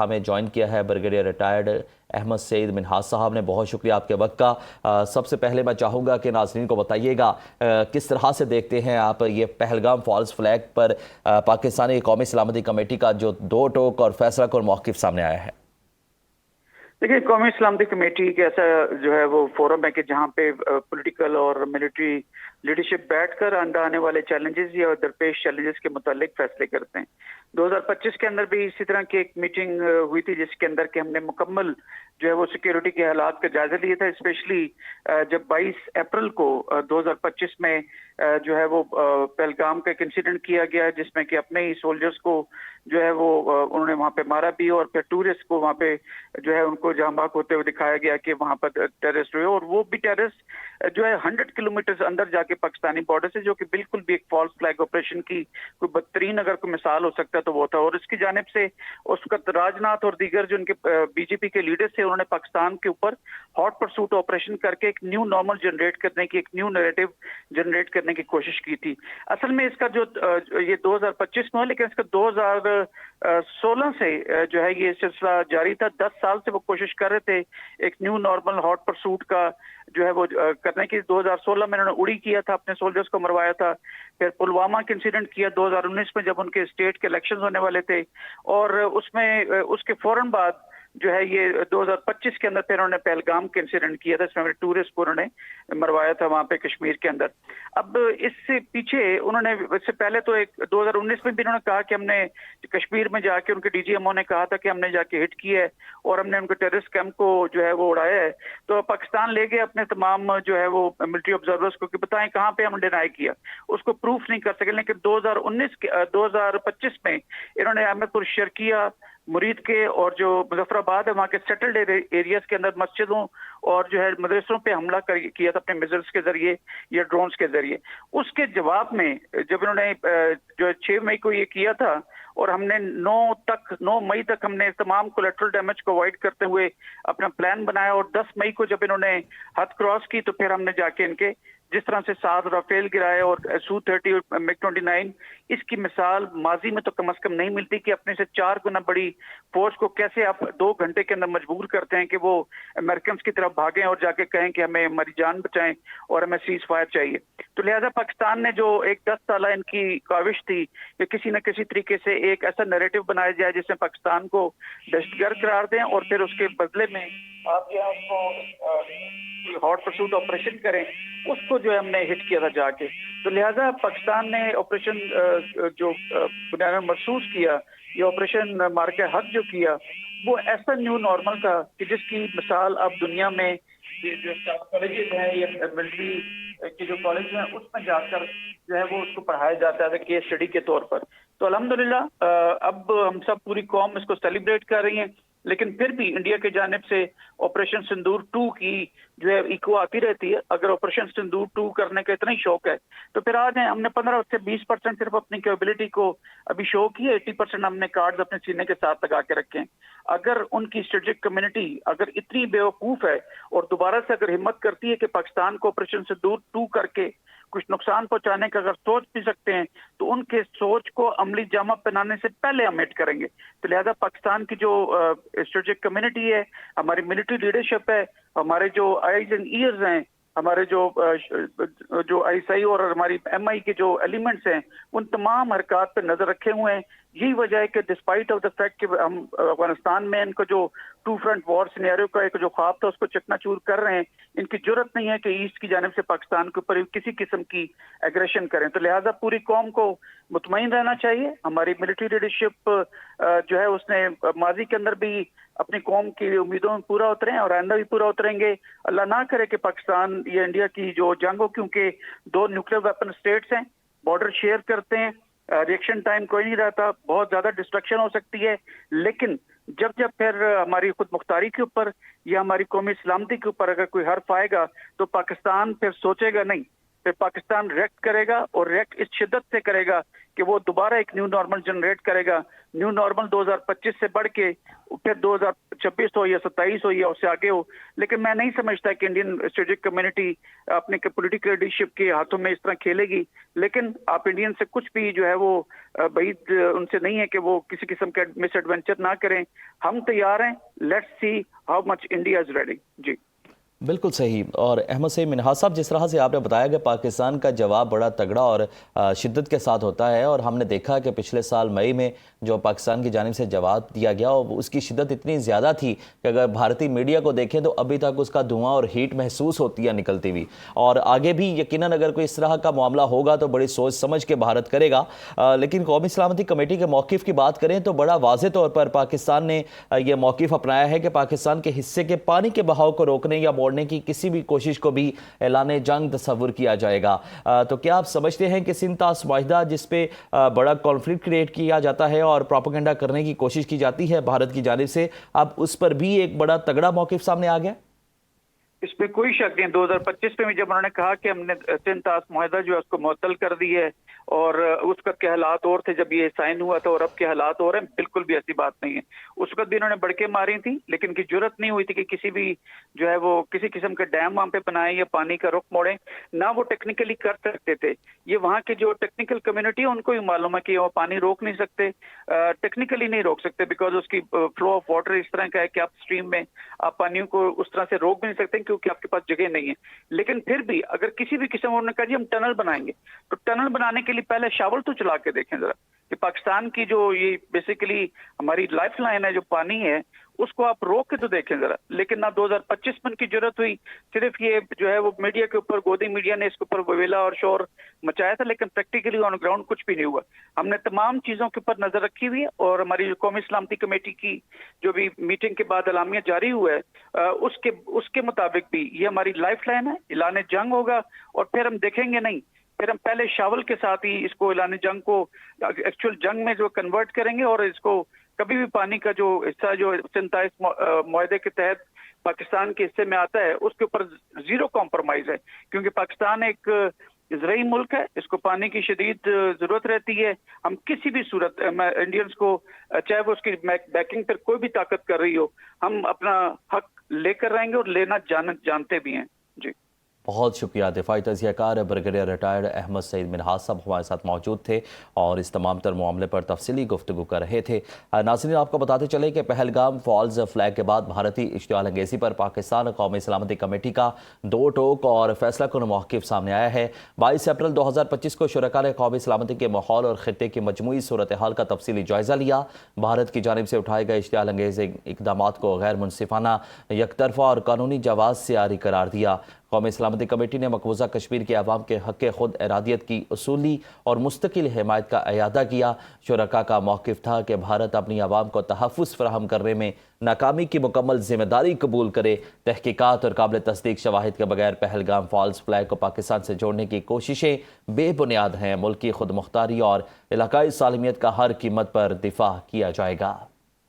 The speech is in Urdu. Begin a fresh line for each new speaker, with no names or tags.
ہمیں جوائن کیا ہے بریگیڈیئر ریٹائرڈ احمد سعید منہاس صاحب نے. بہت شکریہ آپ کے وقت کا. سب سے پہلے میں چاہوں گا کہ ناظرین کو بتائیے گا کس طرح سے دیکھتے ہیں آپ یہ پہلگام فالس فلیگ پر پاکستانی قومی سلامتی کمیٹی کا جو دو ٹوک اور فیصلہ کن موقف سامنے آیا ہے؟
دیکھیے، قومی سلامتی کمیٹی کے ایسا جو ہے وہ فورم ہے کہ جہاں پہ پولیٹیکل اور ملٹری لیڈرشپ بیٹھ کر آنے والے چیلنجز یا درپیش چیلنجز کے متعلق فیصلے کرتے ہیں. 2025 کے اندر بھی اسی طرح کی ایک میٹنگ ہوئی تھی جس کے اندر کہ ہم نے مکمل جو ہے وہ سیکیورٹی کے حالات کا جائزہ لیا تھا، اسپیشلی جب 22 اپریل کو 2025 میں جو ہے وہ پہلگام کا ایک انسیڈنٹ کیا گیا جس میں کہ اپنے ہی سولجرز کو جو ہے وہ انہوں نے وہاں پہ مارا بھی اور پھر ٹورسٹ کو وہاں پہ جو ہے ان کو جہاں بھاگ ہوتے ہوئے دکھایا گیا کہ وہاں پر ٹیررسٹ ہوئے، اور وہ بھی ٹیررسٹ جو ہے 100 کلومیٹر اندر جا کے پاکستانی بارڈر سے، جو کہ بالکل بھی ایک فالس فلیگ آپریشن کی کوئی بدترین اگر کوئی مثال ہو سکتا ہے تو وہ تھا. اور اس کی جانب سے اس وقت راج ناتھ اور دیگر جو ان کے بی جے پی کے لیڈرز تھے انہوں نے پاکستان کے اوپر ہاٹ پرسوٹ آپریشن کر کے ایک نیو نارمل جنریٹ کرنے کی، ایک نیو نیریٹو جنریٹ کرنے کی کوشش کی تھی. اصل میں اس کا جو یہ 2025 میں ہو، لیکن اس کا 2016 سے جو ہے یہ سلسلہ جاری تھا. 10 سال سے وہ کوشش کر رہے تھے ایک نیو نارمل ہاٹ پرسوٹ کا جو ہے وہ کرنے کی. 2016 میں انہوں نے اڑی کیا تھا، اپنے سولجرز کو مروایا تھا. پھر پلوامہ کے انسیڈنٹ کیا 2019 میں جب ان کے اسٹیٹ کے الیکشن ہونے والے تھے، اور اس میں اس کے فوراً بعد جو ہے یہ 2025 کے اندر پھر انہوں نے پہلگام کے انسیڈنٹ کیا تھا، اس میں ٹورسٹ کو انہوں نے مروایا تھا وہاں پہ کشمیر کے اندر. اب اس سے پیچھے انہوں نے اس سے پہلے تو ایک 2019 میں بھی انہوں نے کہا کہ ہم نے کشمیر میں جا کے ان کے ڈی جی ایم او نے کہا تھا کہ ہم نے جا کے ہٹ کیا ہے اور ہم نے ان کے ٹیررسٹ کیمپ کو جو ہے وہ اڑایا ہے. تو پاکستان لے گئے اپنے تمام جو ہے وہ ملٹری آبزرورز کو کہ بتائیں کہاں پہ ہم نے ڈینائی کیا. اس کو پروف نہیں کر سکے، لیکن 2025 میں انہوں نے احمد پور شرکیہ، مرید کے اور جو مظفر آباد ہے وہاں کے سیٹلڈ ایریاز کے اندر مسجدوں اور جو ہے مدرسوں پہ حملہ کیا تھا اپنے میزلز کے ذریعے یا ڈرونز کے ذریعے. اس کے جواب میں جب انہوں نے جو 6 مئی کو یہ کیا تھا اور ہم نے 9 مئی تک ہم نے تمام کولیٹرل ڈیمیج کو اوائڈ کرتے ہوئے اپنا پلان بنایا، اور 10 مئی کو جب انہوں نے حد کراس کی تو پھر ہم نے جا کے ان کے جس طرح سے 7 رافیل گرائے اور سو-30 اور MiG-29، اس کی مثال ماضی میں تو کم از کم نہیں ملتی کہ اپنے سے 4 گنا بڑی فورس کو کیسے آپ 2 گھنٹے کے اندر مجبور کرتے ہیں کہ وہ امریکنز کی طرف بھاگیں اور جا کے کہیں کہ ہمیں ہماری جان بچائیں اور ہمیں سیز فائر چاہیے. تو لہذا پاکستان نے جو ایک 10 سالہ ان کی کاوش تھی کہ کسی نہ کسی طریقے سے ایک ایسا نیریٹو بنایا جائے جس میں پاکستان کو دہشت گرد قرار دیں اور پھر اس کے بدلے میں آپ جو ہے کو ہاٹ پرسوٹ آپریشن کریں، اس کو جو ہے ہم نے ہٹ کیا تھا جا کے. تو لہذا پاکستان نے آپریشن جو بنیادی محسوس کیا، یہ آپریشن مارکہ حق جو کیا، وہ ایسا نیو نارمل تھا کہ جس کی مثال اب دنیا میں جو کالجز ہیں یا ملٹری کے جو کالج ہیں اس میں جا کر جو ہے وہ اس کو پڑھایا جاتا ہے کیس اسٹڈی کے طور پر. تو الحمدللہ اب ہم سب پوری قوم اس کو سیلیبریٹ کر رہی ہیں، لیکن پھر بھی انڈیا کی جانب سے آپریشن سندور 2 کی جو ہے ایکو آتی رہتی ہے. اگر آپریشن سندور 2 کرنے کا اتنا ہی شوق ہے تو پھر آج ہم نے 15 سے 20% صرف اپنی کیپبلٹی کو ابھی شو کی ہے، 80% ہم نے کارڈز اپنے سینے کے ساتھ لگا کے رکھے ہیں. اگر ان کی اسٹریٹجک کمیونٹی اگر اتنی بیوقوف ہے اور دوبارہ سے اگر ہمت کرتی ہے کہ پاکستان کو آپریشن سندور 2 کر کے کچھ نقصان پہنچانے کا اگر سوچ بھی سکتے ہیں تو ان کے سوچ کو عملی جامہ پہنانے سے پہلے ہم ہٹ کریں گے. تو لہذا پاکستان کی جو اسٹریٹجک کمیونٹی ہے، ہماری ملٹری لیڈرشپ ہے، ہمارے جو آئیز اینڈ ایئرز ہیں، ہمارے جو آئی ایس آئی اور ہماری ایم آئی کے جو ایلیمنٹس ہیں، ان تمام حرکات پہ نظر رکھے ہوئے ہیں. یہی وجہ ہے کہ ڈسپائٹ آف دا فیکٹ کہ ہم افغانستان میں ان کو جو 2 فرنٹ وار سینیریو کا ایک جو خواب تھا اس کو چکنا چور کر رہے ہیں، ان کی جرت نہیں ہے کہ ایسٹ کی جانب سے پاکستان کے اوپر کسی قسم کی ایگریشن کریں. تو لہٰذا پوری قوم کو مطمئن رہنا چاہیے. ہماری ملٹری لیڈرشپ جو ہے اس نے ماضی کے اندر بھی اپنی قوم کی امیدوں میں پورا اترے ہیں اور آئندہ بھی پورا اتریں گے. اللہ نہ کرے کہ پاکستان یا انڈیا کی جو جنگ ہو، کیونکہ 2 نیوکلیر ویپن اسٹیٹس ہیں، بارڈر شیئر کرتے ہیں، ریئیکشن ٹائم کوئی نہیں رہتا، بہت زیادہ ڈسٹرکشن ہو سکتی ہے. لیکن جب پھر ہماری خود مختاری کے اوپر یا ہماری قومی سلامتی کے اوپر اگر کوئی حرف آئے گا تو پاکستان پھر سوچے گا نہیں پھر پاکستان ریئیکٹ کرے گا اور ریئیکٹ اس شدت سے کرے گا کہ وہ دوبارہ ایک نیو نارمل جنریٹ کرے گا. نیو نارمل 2025 سے بڑھ کے پھر 2026 ہو یا 27 ہو یا اس سے آگے ہو. لیکن میں نہیں سمجھتا کہ انڈین اسٹریٹجک کمیونٹی اپنے پولیٹیکل لیڈرشپ کے ہاتھوں میں اس طرح کھیلے گی. لیکن آپ انڈین سے کچھ بھی جو ہے وہ بعید ان سے نہیں ہے کہ وہ کسی قسم کا مس ایڈونچر نہ کریں. ہم تیار ہیں. Let's see how much India is ready. جی
بالکل صحیح. اور احمد سعید منہاس صاحب، جس طرح سے آپ نے بتایا کہ پاکستان کا جواب بڑا تگڑا اور شدت کے ساتھ ہوتا ہے، اور ہم نے دیکھا کہ پچھلے سال مئی میں جو پاکستان کی جانب سے جواب دیا گیا اور اس کی شدت اتنی زیادہ تھی کہ اگر بھارتی میڈیا کو دیکھیں تو ابھی تک اس کا دھواں اور ہیٹ محسوس ہوتی ہے نکلتی ہوئی. اور آگے بھی یقیناً اگر کوئی اس طرح کا معاملہ ہوگا تو بڑی سوچ سمجھ کے بھارت کرے گا. لیکن قومی سلامتی کمیٹی کے موقف کی بات کریں تو بڑا واضح طور پر پاکستان نے یہ موقف اپنایا ہے کہ پاکستان کے حصے کے پانی کے بہاؤ کو روکنے یا موڑنے کی کسی بھی کوشش کو بھی اعلان جنگ تصور کیا جائے گا. تو کیا آپ سمجھتے ہیں کہ سندھ طاس معاہدہ جس پہ بڑا کانفلکٹ کریٹ کیا جاتا ہے اور پروپیگنڈا کرنے کی کوشش کی جاتی ہے بھارت کی جانب سے، اب اس پر بھی ایک بڑا تگڑا موقف سامنے آ گیا؟
اس پہ کوئی شک نہیں. 2025 میں جب انہوں نے کہا کہ ہم نے سندھ طاس معاہدہ جو ہے اس کو معطل کر دی ہے اور اس وقت کے حالات اور تھے جب یہ سائن ہوا تھا اور اب کے حالات اور ہیں، بالکل بھی ایسی بات نہیں ہے. اس وقت بھی انہوں نے بڑکیں ماری تھی لیکن کی جرت نہیں ہوئی تھی کہ کسی بھی جو ہے وہ کسی قسم کا ڈیم وہاں پہ بنائیں یا پانی کا رخ موڑیں. نہ وہ ٹیکنیکلی کر سکتے تھے. یہ وہاں کے جو ٹیکنیکل کمیونٹی ہے ان کو بھی معلوم ہے کہ وہ پانی روک نہیں سکتے، ٹیکنیکلی نہیں روک سکتے، بیکاز اس کی فلو آف واٹر اس طرح کا ہے کہ آپ اسٹریم میں آپ پانیوں کو اس طرح سے روک بھی نہیں سکتے کیونکہ آپ کے پاس جگہ نہیں ہے. لیکن پھر بھی اگر کسی بھی قسم انہوں نے کہا جی ہم ٹنل بنائیں گے تو ٹنل بنانے کے لیے پہلے شاول تو چلا کے دیکھیں ذرا کہ پاکستان کی جو یہ بیسیکلی ہماری لائف لائن ہے جو پانی ہے اس کو آپ روک کے تو دیکھیں ذرا. لیکن نہ 2025 میں ان کی ضرورت ہوئی. صرف یہ جو ہے وہ میڈیا کے اوپر گودی میڈیا نے اس کے اوپر ویلا اور شور مچایا تھا لیکن پریکٹیکلی آن گراؤنڈ کچھ بھی نہیں ہوا. ہم نے تمام چیزوں کے اوپر نظر رکھی ہوئی ہے اور ہماری جو قومی سلامتی کمیٹی کی جو بھی میٹنگ کے بعد اعلامیہ جاری ہوا ہے اس کے مطابق بھی یہ ہماری لائف لائن ہے. اعلان جنگ ہوگا اور پھر ہم دیکھیں گے نہیں، پھر ہم پہلے شاول کے ساتھ ہی اس کو اعلان جنگ کو ایکچوئل جنگ میں جو کنورٹ کریں گے اور اس کو کبھی بھی پانی کا جو حصہ جو سندھ طاس معاہدے کے تحت پاکستان کے حصے میں آتا ہے اس کے اوپر زیرو کمپرومائز ہے کیونکہ پاکستان ایک زرعی ملک ہے، اس کو پانی کی شدید ضرورت رہتی ہے. ہم کسی بھی صورت انڈینز کو چاہے وہ اس کی بیکنگ پر کوئی بھی طاقت کر رہی ہو ہم اپنا حق لے کر رہیں گے اور لینا جانتے بھی ہیں. جی
بہت شکریہ. دفاعی تجزیہ کار بریگیڈیئر ریٹائرڈ احمد سعید منہاس صاحب ہمارے ساتھ موجود تھے اور اس تمام تر معاملے پر تفصیلی گفتگو کر رہے تھے. ناظرین، آپ کو بتاتے چلے کہ پہلگام فالز فلیگ کے بعد بھارتی اشتعال انگیزی پر پاکستان قومی سلامتی کمیٹی کا دو ٹوک اور فیصلہ کن موقف سامنے آیا ہے. 22 اپریل 2025 کو شرکاء نے قومی سلامتی کے ماحول اور خطے کی مجموعی صورتحال کا تفصیلی جائزہ لیا. بھارت کی جانب سے اٹھائے گئے اشتعال انگیز اقدامات کو غیر منصفانہ، یک طرفہ اور قانونی جواز سے عاری قرار دیا. قومی سلامتی کمیٹی نے مقبوضہ کشمیر کے عوام کے حق خود ارادیت کی اصولی اور مستقل حمایت کا اعادہ کیا. شرکاء کا موقف تھا کہ بھارت اپنی عوام کو تحفظ فراہم کرنے میں ناکامی کی مکمل ذمہ داری قبول کرے. تحقیقات اور قابل تصدیق شواہد کے بغیر پہلگام فالز فلیگ کو پاکستان سے جوڑنے کی کوششیں بے بنیاد ہیں. ملکی خود مختاری اور علاقائی سالمیت کا ہر قیمت پر دفاع کیا جائے گا.